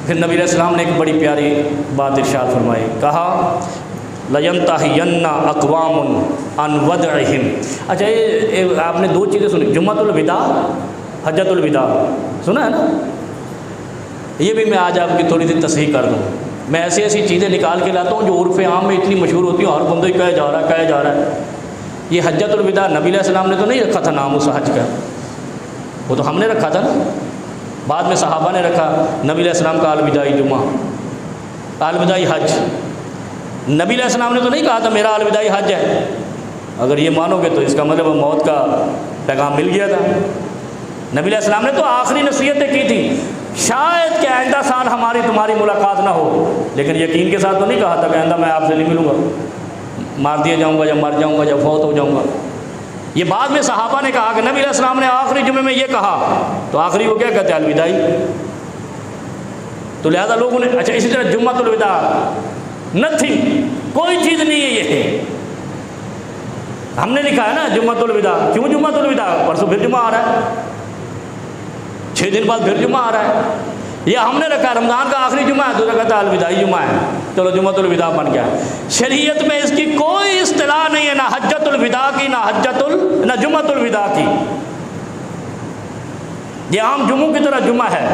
پھر نبی علیہ السلام نے ایک بڑی پیاری بات ارشاد فرمائی، کہا لَيَنْتَهِيَنَّ أَقْوَامٌ عَنْ وَدْعِهِمْ۔ اچھا یہ آپ نے دو چیزیں سنی، جمعۃ الوداع، حجۃ الوداع، سنا ہے نا؟ یہ بھی میں آج آپ کی تھوڑی سی تصحیح کر دوں۔ میں ایسی ایسی چیزیں نکال کے لاتا ہوں جو عرف عام میں اتنی مشہور ہوتی ہیں، ہر بندہ ہی کہا جا رہا ہے۔ یہ حجۃ الوداع نبی علیہ السلام نے تو نہیں رکھا تھا نام اس حج کا، وہ تو ہم نے رکھا تھا نا، بعد میں صحابہ نے رکھا۔ نبی علیہ السلام کا الوداعی جمعہ، الوداعی حج، نبی علیہ السلام نے تو نہیں کہا تھا میرا الوداعی حج ہے۔ اگر یہ مانو گے تو اس کا مطلب موت کا پیغام مل گیا تھا۔ نبی علیہ السلام نے تو آخری نصیحتیں کی تھی، شاید کہ آئندہ سال ہماری تمہاری ملاقات نہ ہو، لیکن یقین کے ساتھ تو نہیں کہا تھا کہ آئندہ میں آپ سے نہیں ملوں گا، مار دیا جاؤں گا یا مر جاؤں گا یا فوت ہو جاؤں گا۔ یہ بعد میں صحابہ نے کہا کہ نبی علیہ السلام نے آخری جمعے میں یہ کہا، تو آخری وہ کیا کہتے ہیں؟ الوداعی۔ تو لہذا لوگوں نے، اچھا اسی طرح جمعۃ الوداع، نتھنگ، کوئی چیز نہیں ہے یہ، ہم نے لکھا ہے نا جمعۃ الوداع۔ کیوں جمعۃ الوداع؟ پرسوں پھر جمعہ آ رہا ہے، 6 دن بعد پھر جمعہ آ رہا ہے، یہ ہم نے رکھا رمضان کا آخری جمعہ ہے تو کہتا ہے الوداعی جمعہ ہے، چلو جمعۃ الوداع بن گیا۔ شریعت میں اس کی کوئی اصطلاح نہیں ہے، نہ حجۃ الوداع کی، نہ جمعۃ الوداع کی۔ یہ عام جمعوں کی طرح جمعہ ہے،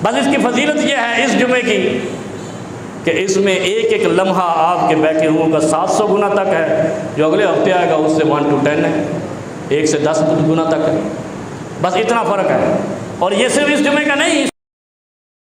بس اس کی فضیلت یہ ہے اس جمعے کی کہ اس میں ایک ایک لمحہ آپ کے بیٹھے ہوئے کا 700 گنا تک ہے، جو اگلے ہفتے آئے گا اس سے 1 to 10 ہے، 1 سے 10 گنا تک ہے، بس اتنا فرق ہے۔ اور یہ صرف اس جمعے کا نہیں،